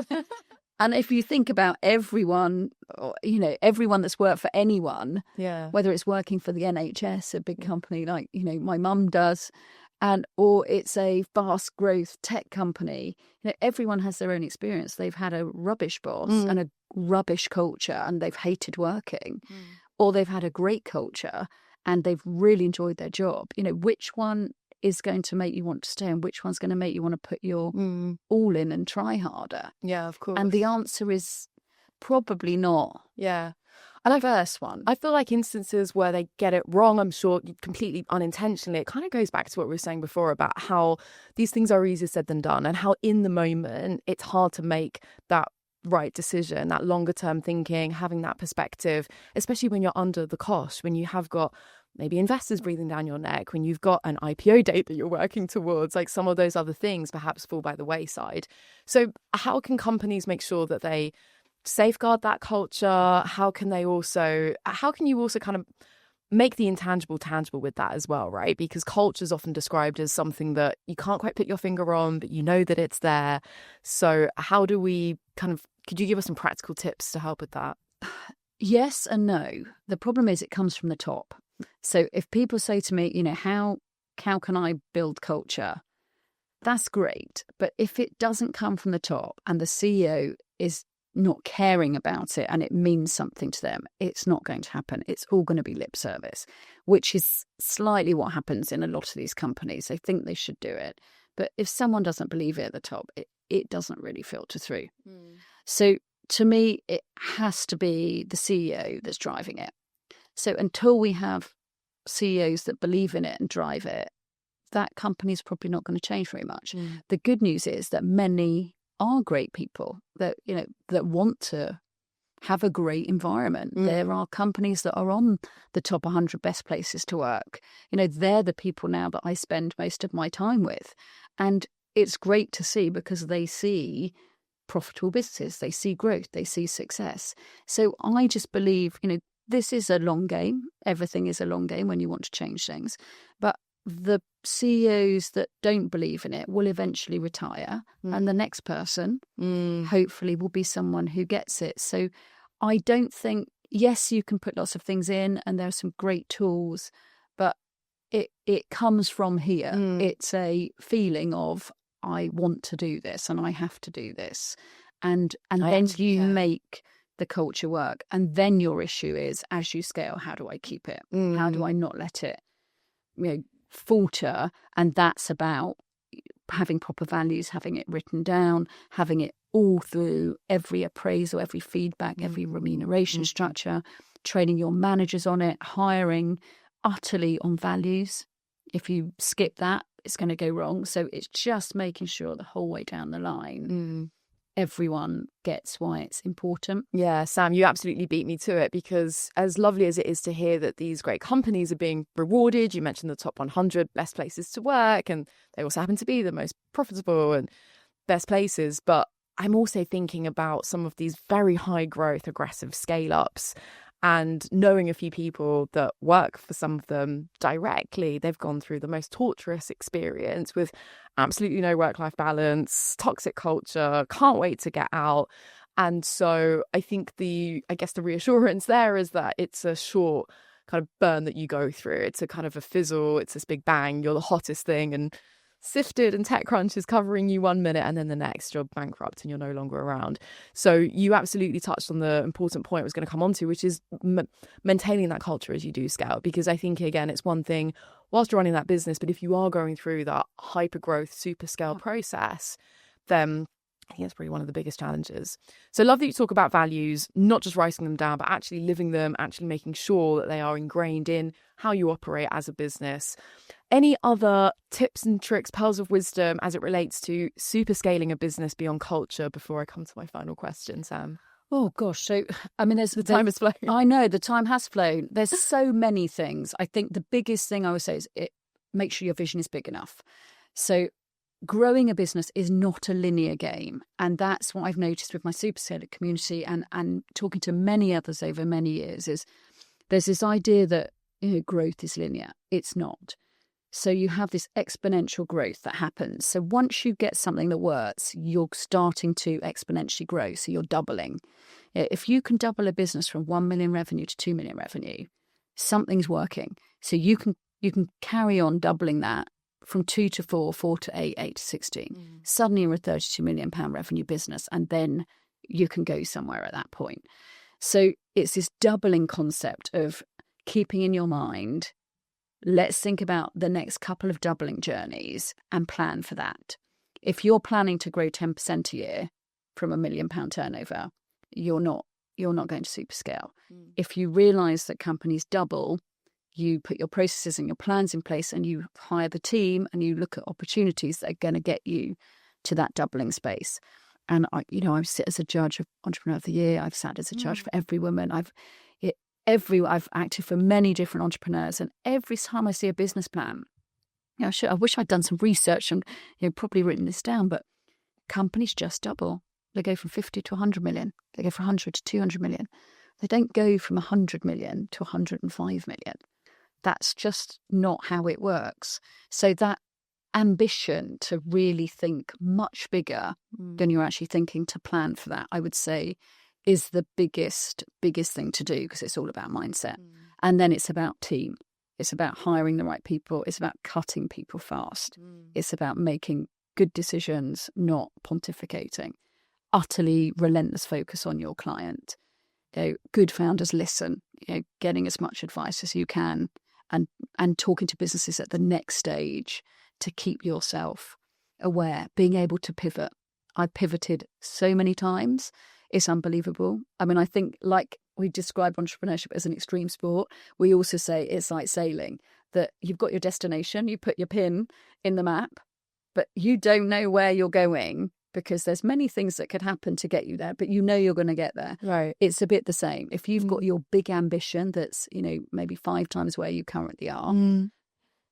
And if you think about everyone, everyone that's worked for anyone, whether it's working for the NHS, a big company like, my mum does, or it's a fast growth tech company, everyone has their own experience. They've had a rubbish boss and a rubbish culture and they've hated working, or they've had a great culture and they've really enjoyed their job. Which one is going to make you want to stay and which one's going to make you want to put your all in and try harder? Yeah, of course. And the answer is probably not. Yeah. And the first one. I feel like instances where they get it wrong, I'm sure completely unintentionally, it kind of goes back to what we were saying before about how these things are easier said than done, and how in the moment it's hard to make that right decision, that longer term thinking, having that perspective, especially when you're under the cosh, when you have got maybe investors breathing down your neck, when you've got an IPO date that you're working towards, like some of those other things perhaps fall by the wayside. So how can companies make sure that they safeguard that culture? How can you also kind of make the intangible tangible with that as well, right? Because culture is often described as something that you can't quite put your finger on, but you know that it's there. So how do we could you give us some practical tips to help with that? Yes and no. The problem is it comes from the top. So if people say to me, how can I build culture? That's great. But if it doesn't come from the top and the CEO is not caring about it and it means something to them, it's not going to happen. It's all going to be lip service, which is slightly what happens in a lot of these companies. They think they should do it, but if someone doesn't believe it at the top, it doesn't really filter through. So to me, it has to be the CEO that's driving it. So until we have CEOs that believe in it and drive it, that company's probably not going to change very much. The good news is that many are great people that, you know, that want to have a great environment. There are companies that are on the top 100 best places to work. You know, they're the people now that I spend most of my time with. And it's great to see because they see profitable businesses, they see growth, they see success. So I just believe, you know, this is a long game. Everything is a long game when you want to change things. But the CEOs that don't believe in it will eventually retire, and the next person hopefully will be someone who gets it. So I don't think, yes, you can put lots of things in and there are some great tools, but it comes from here. It's a feeling of, I want to do this and I have to do this. And then you make the culture work. And then your issue is, as you scale, how do I keep it? How do I not let it, you know, falter? And that's about having proper values, having it written down, having it all through every appraisal, every feedback, every remuneration structure, training your managers on it, hiring utterly on values. If you skip that, it's going to go wrong. So it's just making sure the whole way down the line, everyone gets why it's important. Yeah, Sam, you absolutely beat me to it, because as lovely as it is to hear that these great companies are being rewarded, you mentioned the top 100 best places to work, and they also happen to be the most profitable and best places. But I'm also thinking about some of these very high growth, aggressive scale ups. And knowing a few people that work for some of them directly, they've gone through the most torturous experience with absolutely no work-life balance, toxic culture, can't wait to get out. And so I think the reassurance there is that it's a short kind of burn that you go through. It's a kind of a fizzle. It's this big bang. You're the hottest thing, and Sifted and TechCrunch is covering you 1 minute, and then the next you're bankrupt and you're no longer around. So you absolutely touched on the important point I was going to come on to, which is maintaining that culture as you do scale. Because I think, again, it's one thing whilst you're running that business, but if you are going through that hyper growth, super scale process, then I think that's probably one of the biggest challenges. So love that you talk about values, not just writing them down, but actually living them, actually making sure that they are ingrained in how you operate as a business. Any other tips and tricks, pearls of wisdom as it relates to super scaling a business beyond culture before I come to my final question, Sam? Oh, gosh. So, I mean, the time has flown. I know, the time has flown. There's so many things. I think the biggest thing I would say is make sure your vision is big enough. So growing a business is not a linear game. And that's what I've noticed with my SuperScale community and talking to many others over many years is there's this idea that, you know, growth is linear. It's not. So you have this exponential growth that happens. So once you get something that works, you're starting to exponentially grow. So you're doubling. If you can double a business from 1 million revenue to 2 million revenue, something's working. So you can carry on doubling that from 2 to 4, 4 to 8, 8 to 16. Suddenly you're a £32 million revenue business, and then you can go somewhere at that point. So it's this doubling concept of keeping in your mind, let's think about the next couple of doubling journeys and plan for that. If you're planning to grow 10% a year from £1 million turnover, you're not going to SuperScale. If you realise that companies double, you put your processes and your plans in place and you hire the team and you look at opportunities that are going to get you to that doubling space. And I sit as a judge of Entrepreneur of the Year. I've sat as a judge for Every Woman. I've acted for many different entrepreneurs, and every time I see a business plan, I wish I'd done some research and probably written this down. But companies just double. They go from 50 to 100 million. They go from 100 to 200 million. They don't go from 100 million to 105 million. That's just not how it works. So that ambition to really think much bigger than you're actually thinking, to plan for that, I would say, is the biggest thing to do, because it's all about mindset. And then it's about team. It's about hiring the right people. It's about cutting people fast. It's about making good decisions, not pontificating. utterly relentless focus on your client. Good founders listen, getting as much advice as you can and talking to businesses at the next stage to keep yourself aware, being able to pivot. I pivoted so many times. It's unbelievable. I mean, I think like we describe entrepreneurship as an extreme sport, we also say it's like sailing, that you've got your destination, you put your pin in the map, but you don't know where you're going because there's many things that could happen to get you there, but you're going to get there. Right. It's a bit the same. If you've got your big ambition that's, maybe 5 times where you currently are,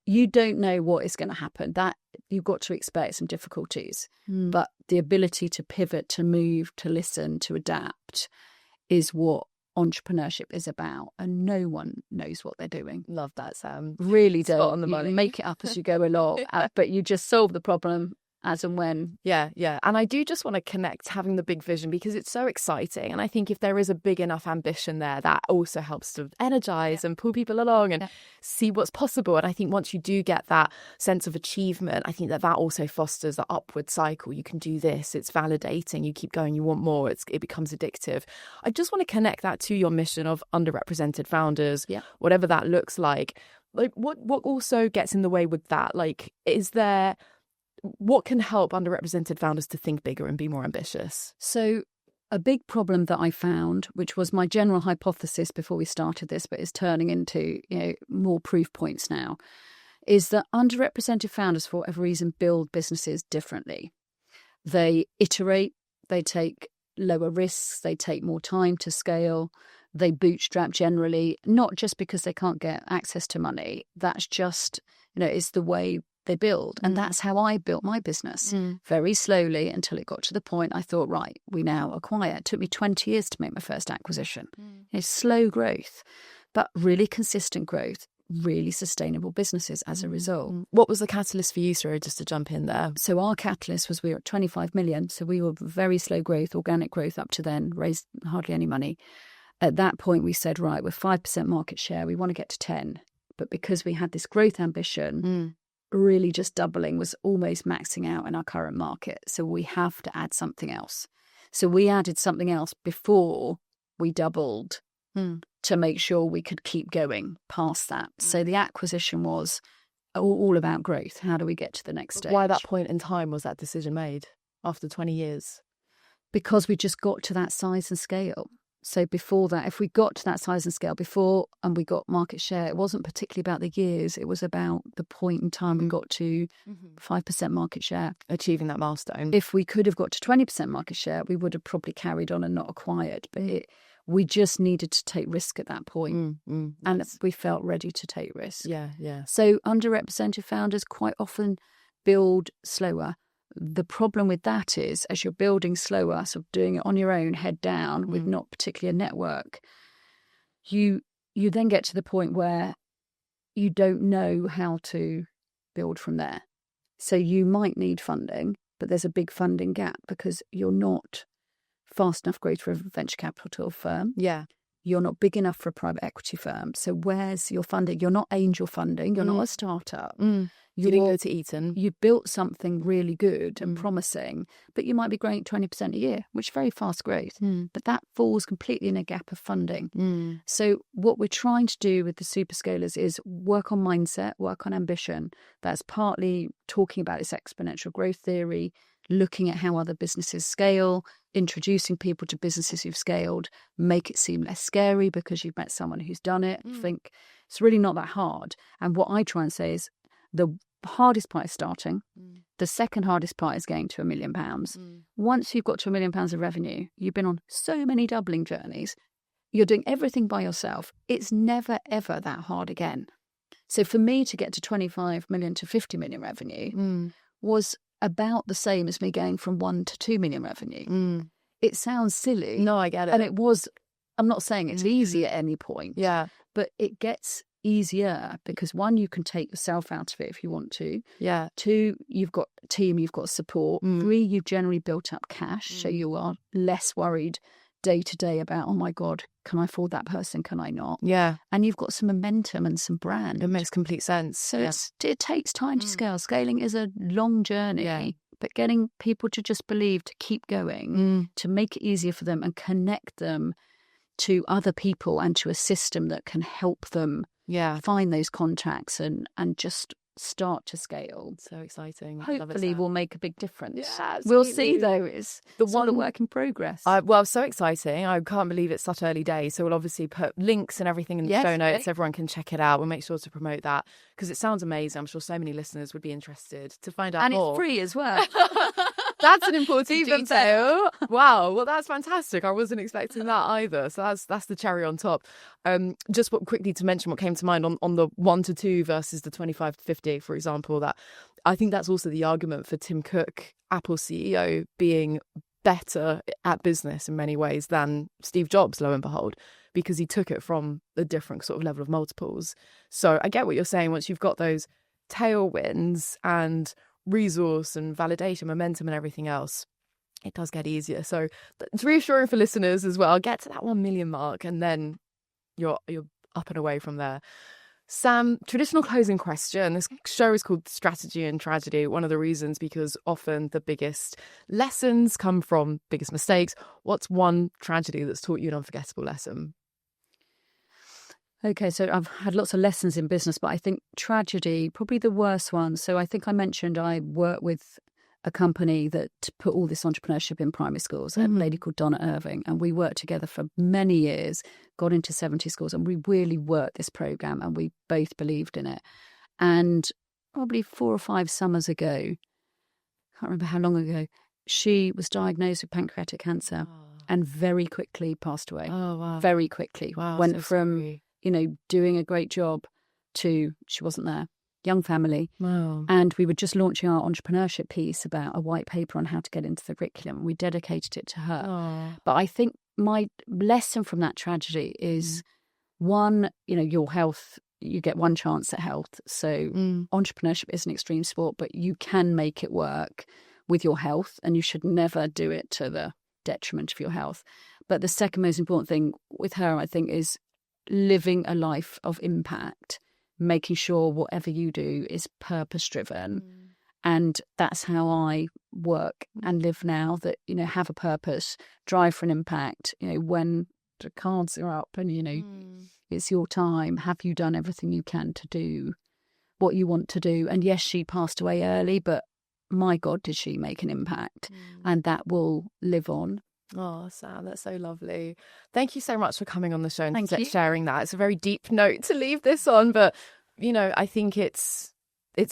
you don't know what is going to happen. That you've got to expect some difficulties. But the ability to pivot, to move, to listen, to adapt is what entrepreneurship is about, and no one knows what they're doing. Love that, Sam. Really don't. Spot on the money. You make it up as you go along, but you just solve the problem as and when. Yeah. And I do just want to connect having the big vision because it's so exciting. And I think if there is a big enough ambition there, that also helps to energize and pull people along and see what's possible. And I think once you do get that sense of achievement, I think that also fosters the upward cycle. You can do this. It's validating. You keep going. You want more. It becomes addictive. I just want to connect that to your mission of underrepresented founders, whatever that looks like. Like what also gets in the way with that? Like, what can help underrepresented founders to think bigger and be more ambitious? So a big problem that I found, which was my general hypothesis before we started this, but is turning into more proof points now, is that underrepresented founders, for whatever reason, build businesses differently. They iterate, they take lower risks, they take more time to scale, they bootstrap generally, not just because they can't get access to money. That's just, it's the way they build. And that's how I built my business, very slowly until it got to the point I thought, right, we now acquire. It took me 20 years to make my first acquisition. Slow growth, but really consistent growth, really sustainable businesses as a result. What was the catalyst for you, Sarah, just to jump in there? So our catalyst was we were at 25 million. So we were very slow growth, organic growth up to then, raised hardly any money. At that point, we said, right, we're 5% market share. We want to get to 10. But because we had this growth ambition, really just doubling was almost maxing out in our current market. So we have to add something else. So we added something else before we doubled to make sure we could keep going past that. So the acquisition was all about growth. How do we get to the next stage? Why that point in time was that decision made after 20 years? Because we just got to that size and scale. So before that, if we got to that size and scale before and we got market share, it wasn't particularly about the years. It was about the point in time we got to 5% market share. Achieving that milestone. If we could have got to 20% market share, we would have probably carried on and not acquired. But we just needed to take risk at that point. And we felt ready to take risk. Yeah. So underrepresented founders quite often build slower. The problem with that is, as you're building slower, sort of doing it on your own, head down, with not particularly a network, you then get to the point where you don't know how to build from there. So you might need funding, but there's a big funding gap because you're not fast enough growth for a venture capital firm. Yeah. You're not big enough for a private equity firm. So where's your funding? You're not angel funding. You're not a startup. You didn't go to Eton. You built something really good and promising, but you might be growing at 20% a year, which is very fast growth. But that falls completely in a gap of funding. So what we're trying to do with the SuperScalers is work on mindset, work on ambition. That's partly talking about this exponential growth theory, looking at how other businesses scale, introducing people to businesses who've scaled, make it seem less scary because you've met someone who's done it. Think it's really not that hard. And what I try and say is the hardest part is starting. The second hardest part is getting to £1 million. Once you've got to £1 million of revenue, you've been on so many doubling journeys. You're doing everything by yourself. It's never, ever that hard again. So for me to get to 25 million to 50 million revenue was about the same as me going from 1 to 2 million revenue. It sounds silly. No, I get it. And it was, I'm not saying it's easy at any point. Yeah. But it gets easier because 1, you can take yourself out of it if you want to. Yeah. 2, you've got a team, you've got support. 3, you've generally built up cash, so you are less worried day to day about, oh my God, can I afford that person? Can I not? Yeah. And you've got some momentum and some brand. It makes complete sense. So it takes time to scale. Scaling is a long journey, but getting people to just believe, to keep going, to make it easier for them and connect them to other people and to a system that can help them find those contacts and just start to scale. So exciting. Hopefully will make a big difference. Yeah, we'll see though. It's all a work in progress. Well, so exciting. I can't believe it's such early days. So we'll obviously put links and everything in the show notes. Everyone can check it out. We'll make sure to promote that because it sounds amazing. I'm sure so many listeners would be interested to find out more. And it's free as well. That's an important detail. Wow. Well, that's fantastic. I wasn't expecting that either. So that's the cherry on top. Just quickly to mention what came to mind on the 1 to 2 versus the 25 to 50, for example, that I think that's also the argument for Tim Cook, Apple CEO, being better at business in many ways than Steve Jobs, lo and behold, because he took it from a different sort of level of multiples. So I get what you're saying. Once you've got those tailwinds and resource and validation, momentum and everything else, it does get easier. So it's reassuring for listeners as well. Get to that 1 million mark and then you're up and away from there. Sam, traditional closing question. This show is called Strategy and Tragedy. One of the reasons because often the biggest lessons come from biggest mistakes. What's one tragedy that's taught you an unforgettable lesson? Okay, so I've had lots of lessons in business, but I think tragedy, probably the worst one. So I think I mentioned I work with a company that put all this entrepreneurship in primary schools, a lady called Donna Irving, and we worked together for many years, got into 70 schools, and we really worked this program and we both believed in it. And probably 4 or 5 summers ago, I can't remember how long ago, she was diagnosed with pancreatic cancer and very quickly passed away. Oh, wow. Very quickly. Wow, Went so from... scary. doing a great job to she wasn't there. Young family. Wow. And we were just launching our entrepreneurship piece about a white paper on how to get into the curriculum. We dedicated it to her. Oh. But I think my lesson from that tragedy is one, your health, you get one chance at health. So entrepreneurship is an extreme sport, but you can make it work with your health and you should never do it to the detriment of your health. But the second most important thing with her, I think, is living a life of impact, making sure whatever you do is purpose-driven. And that's how I work and live now, that, have a purpose, drive for an impact. When the cards are up and, it's your time, have you done everything you can to do what you want to do? And yes, she passed away early, but my God, did she make an impact? And that will live on. Oh, Sam, that's so lovely. Thank you so much for coming on the show and Thank you. sharing that. It's a very deep note to leave this on, but, I think it's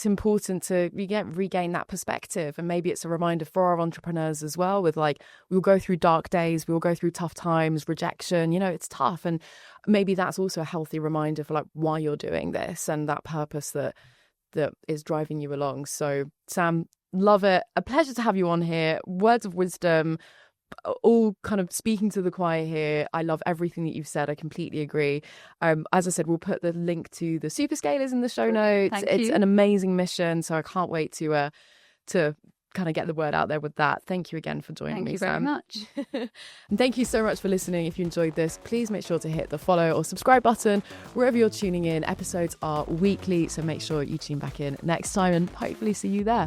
important to regain that perspective. And maybe it's a reminder for our entrepreneurs as well with we'll go through dark days, we'll go through tough times, rejection, it's tough. And maybe that's also a healthy reminder for why you're doing this and that purpose that is driving you along. So, Sam, love it. A pleasure to have you on here. Words of wisdom, all kind of speaking to the choir here. I love everything that you've said. I completely agree. As I said, we'll put the link to the SuperScalers in the show notes. It's an amazing mission, so I can't wait to kind of get the word out there with that. Thank you again for joining me, Sam. Thank you very much. And thank you so much for listening. If you enjoyed this, please make sure to hit the follow or subscribe button wherever you're tuning in. Episodes are weekly, so make sure you tune back in next time and hopefully see you there.